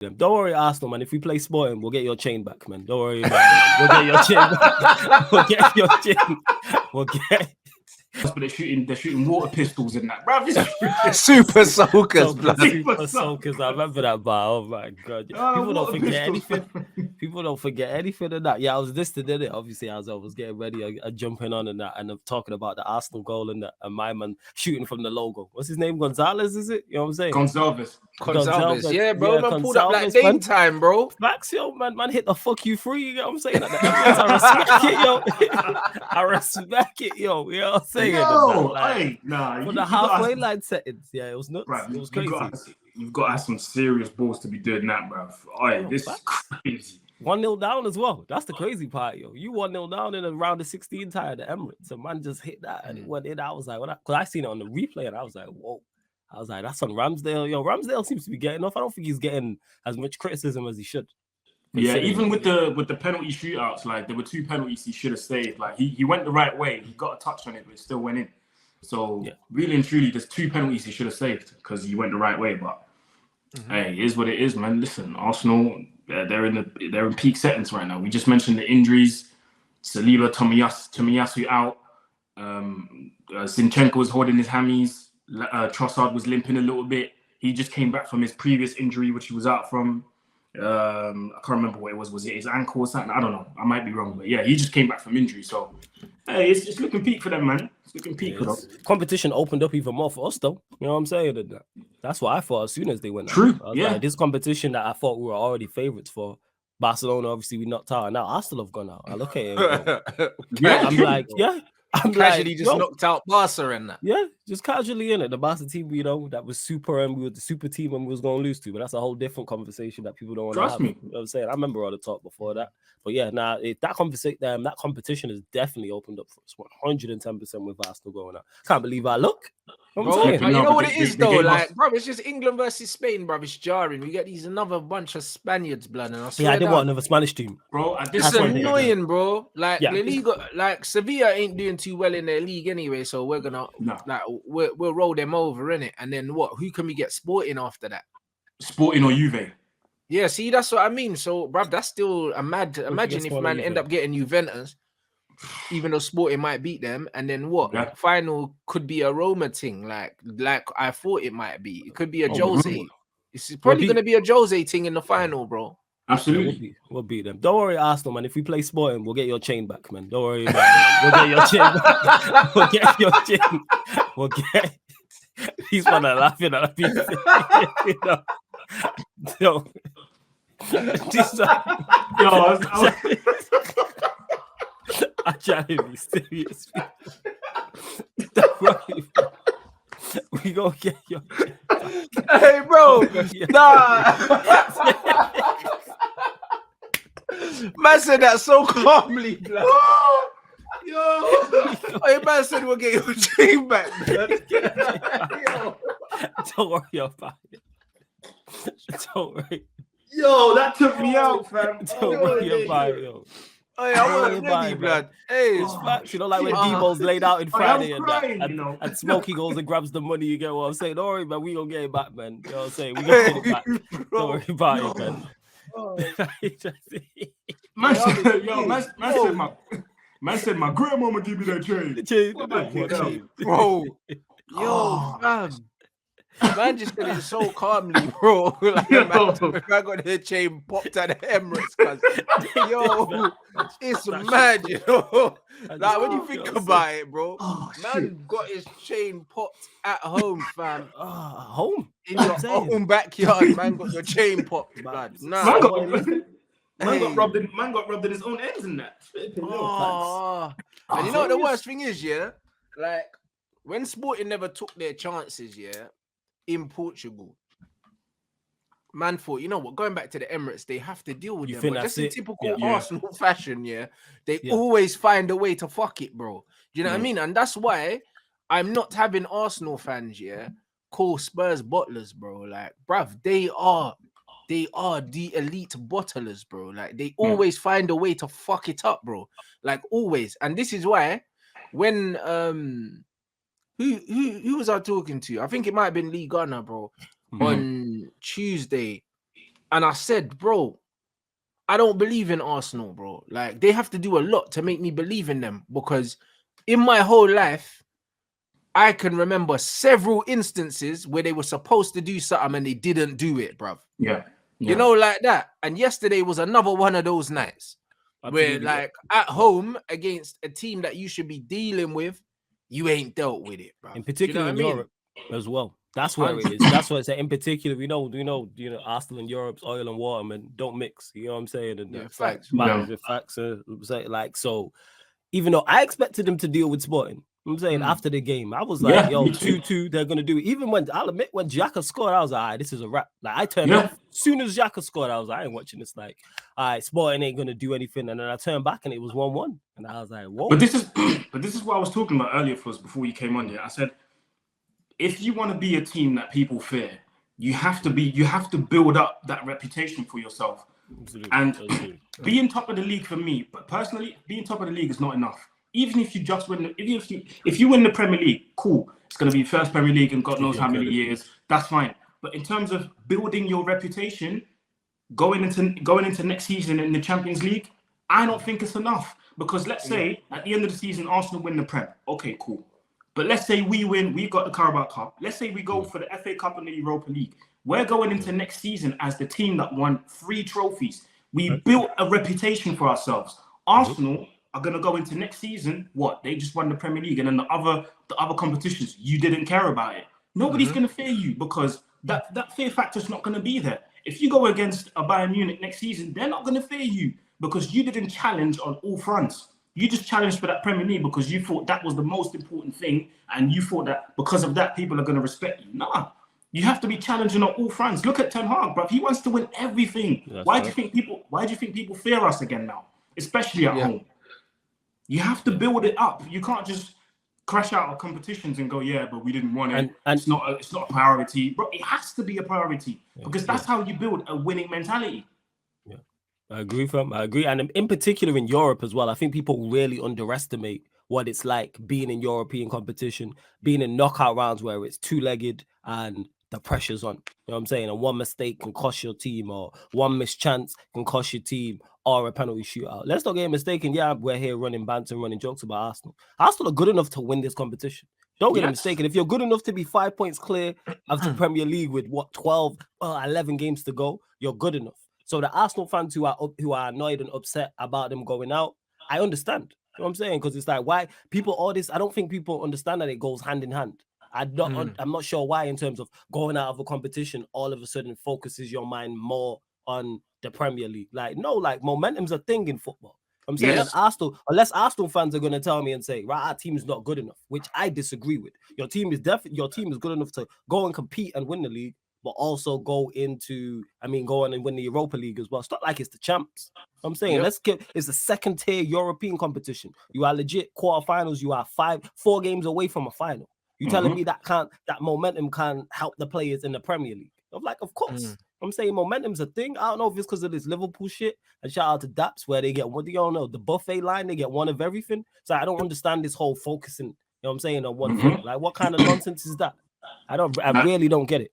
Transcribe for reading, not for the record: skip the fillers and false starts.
them. Don't worry, Arsenal, man. If we play Sporting, we'll get your chain back, man. Don't worry about it, man. We'll get your chain back. We'll get your chain. We'll get. But they're shooting water pistols in that, bro. Super soakers, Super soakers. I remember that bar. Oh my god. People don't forget anything. People don't forget anything of that. Yeah, I was listening to it. Obviously, as I was getting ready, jumping on and that, and I'm talking about the Arsenal goal and that, and my man shooting from the logo. What's his name? Gonzalez, is it? You know what I'm saying? Gonzalez. Yeah, bro. Yeah, man pulled up like game time, bro. Facts, yo, man hit the fuck you free. You know what I'm saying? I respect it, yo. I respect it, yo. You know what I'm saying? Yo, for the halfway line settings, yeah, it was nuts. Bro, it was crazy. You've got to have some serious balls to be doing that, bro. This is crazy. 1-0 down as well. That's the crazy part, yo. You 1-0 down in around the 16 tie at the Emirates. A man just hit that and it went in. I was like, because I seen it on the replay and I was like, whoa. I was like, that's on Ramsdale. Yo, Ramsdale seems to be getting off. I don't think he's getting as much criticism as he should. Yeah, even with the penalty shootouts, like there were 2 penalties he should have saved. Like he went the right way. He got a touch on it, but it still went in. So really and truly, there's 2 penalties he should have saved because he went the right way. But hey, it is what it is, man. Listen, Arsenal, they're in peak settings right now. We just mentioned the injuries. Saliba, Tomiyasu out. Zinchenko was holding his hammies. Trossard was limping a little bit. He just came back from his previous injury, which he was out from. I can't remember what it was. Was it his ankle or something? I don't know. I might be wrong, but yeah, he just came back from injury. So hey, it's looking peak for them, man. It's looking peak for them. Competition opened up even more for us, though. You know what I'm saying? That's what I thought as soon as they went. True. Like, this competition that I thought we were already favourites for. Barcelona, obviously, we knocked out. And now Arsenal have gone out. I look at it. I'm like, I'm casually just knocked out Barca in that. Yeah, just casually in it. The Barca team, you know, that was super, and we were the super team and we was going to lose to. But that's a whole different conversation that people don't want to have. Trust me. You know what I'm saying? I remember all the talk before that. But yeah, that competition has definitely opened up for us 110% with Arsenal going out. Can't believe I look. Bro, you know what it is though, like, bro, it's just England versus Spain, bro. It's jarring. We get these another bunch of Spaniards, blood, and I swear I didn't want another Spanish team, bro. It's annoying, bro. Like the league, like Sevilla ain't doing too well in their league anyway, so we're gonna we'll roll them over, innit? And then what? Who can we get Sporting after that? Sporting or Juve? Yeah, see, that's what I mean. So, bruv, that's still a mad. Imagine if man end up getting Juventus, even though Sporting might beat them, and then what? Yeah. Final could be a Roma thing, like I thought it might be. It could be a Jose. It's probably going to be a Jose thing in the final, bro. Absolutely. We'll beat them. Don't worry, Arsenal, man. If we play Sporting, we'll get your chain back, man. Don't worry about it, man. We'll get your chain back. We'll get your chain. We'll get... He's one of laughing at me. Yo. I'm trying to be serious. Don't worry, bro. We gonna get your chain back. Hey, bro. Nah. Man said that so calmly, blood. Yo, hey, man said we'll get your chain back, blood. Don't worry about it. Don't worry. Yo, that took me out, fam. Don't worry about it, yo. Hey, I wasn't ready, blood. Hey, it's facts. You know, like when Debo's laid out in Friday and Smokey goes and grabs the money, you get what I'm saying? Don't worry, man. We gonna get it back, man. You know what I'm saying? We gonna get it back. Don't worry about it, man. Man said my grandmama give me that chain. Bro. Yo, fam. Man just said it so calmly, bro. Like, man got their chain popped at the Emirates, cause yo, it's mad, you know. Like when you think about it, bro, man got his chain popped at home, fam. Home in your own backyard, man got your chain popped, man. Man got rubbed in his own ends in that. And you know what the worst thing is, yeah? Like when Sporting never took their chances, yeah. In Portugal, man thought, you know what, going back to the Emirates, they have to deal with them. But just in typical Arsenal fashion, they always find a way to fuck it, bro. Do you know what I mean? And that's why I'm not having Arsenal fans, call Spurs bottlers, bro. Like, bruv, they are the elite bottlers, bro. Like, they always find a way to fuck it up, bro. Like, always. And this is why when Who was I talking to? I think it might have been Lee Gunner, bro. On Tuesday, And I said, bro, I don't believe in Arsenal, bro. Like, they have to do a lot to make me believe in them, because in my whole life, I can remember several instances where they were supposed to do something and they didn't do it, bruv. Yeah. You know, like that. And yesterday was another one of those nights where, like, at home against a team that you should be dealing with, you ain't dealt with it, bruv. In particular, you know in Europe as well. That's where it is. That's what it's in particular. We know, Arsenal and Europe's oil and water, man, don't mix. You know what I'm saying? And it's facts. Like facts. Like, so even though I expected them to deal with Sporting, I'm saying after the game, I was like, yo, 2-2, they're gonna do it. Even when I'll admit when Xhaka scored, I was like, all right, this is a wrap. Like, I turned off. As soon as Xhaka scored, I was like, I ain't watching this. Like, all right, Sporting ain't gonna do anything. And then I turned back and it was 1-1. And I was like, whoa. But this is what I was talking about earlier for us before you came on here. I said, if you want to be a team that people fear, you have to build up that reputation for yourself. Absolutely. And being top of the league for me, but personally, being top of the league is not enough. Even if you just win, if you win the Premier League, cool. It's going to be first Premier League in God knows how many years. That's fine. But in terms of building your reputation, going into next season in the Champions League, I don't think it's enough. Because let's say at the end of the season, Arsenal win the Prem. Okay, cool. But let's say we win, we got the Carabao Cup. Let's say we go for the FA Cup and the Europa League. We're going into next season as the team that won 3 trophies. We built a reputation for ourselves. Arsenal are going to go into next season. What? They just won the Premier League, and then the other competitions, you didn't care about it. Nobody's going to fear you, because that fear factor's not going to be there. If you go against a Bayern Munich next season, they're not going to fear you, because you didn't challenge on all fronts. You just challenged for that Premier League because you thought that was the most important thing, and you thought that because of that, people are going to respect you. Nah, you have to be challenging on all fronts. Look at Ten Hag, bro. He wants to win everything. Why do you think people fear us again now, especially at home? You have to build it up. You can't just crash out of competitions and go, yeah, but we didn't want it. And it's not a priority, bro. It has to be a priority because that's how you build a winning mentality. Yeah, I agree, fam. I agree, and in particular in Europe as well. I think people really underestimate what it's like being in European competition, being in knockout rounds where it's two-legged and the pressure's on. You know what I'm saying? And one mistake can cost your team, or one missed chance can cost your team, or a penalty shootout. Let's not get mistaken. Yeah, we're here running bants and running jokes about Arsenal. Arsenal are good enough to win this competition. Don't get mistaken. If you're good enough to be 5 points clear of the Premier League with 11 games to go, you're good enough. So the Arsenal fans who are annoyed and upset about them going out, I understand. You know what I'm saying? Because it's like, why people all this? I don't think people understand that it goes hand in hand. I'm not sure why, in terms of going out of a competition, all of a sudden focuses your mind more on the Premier League. Like, no, like momentum's a thing in football. I'm saying that Arsenal, unless Arsenal fans are going to tell me and say, right, our team is not good enough, which I disagree with. Your team is good enough to go and compete and win the league, but also go on and win the Europa League as well. It's not like it's the champs. I'm saying it's a second tier European competition. You are legit quarterfinals. You are 4 games away from a final. You telling me that momentum can't help the players in the Premier League? I'm like, of course. I'm saying momentum's a thing. I don't know if it's because of this Liverpool shit. And shout out to Daps, where they get, what do y'all know? The buffet line, they get one of everything. So I don't understand this whole focusing, you know what I'm saying, on one thing. Like, what kind of nonsense is that? I really don't get it.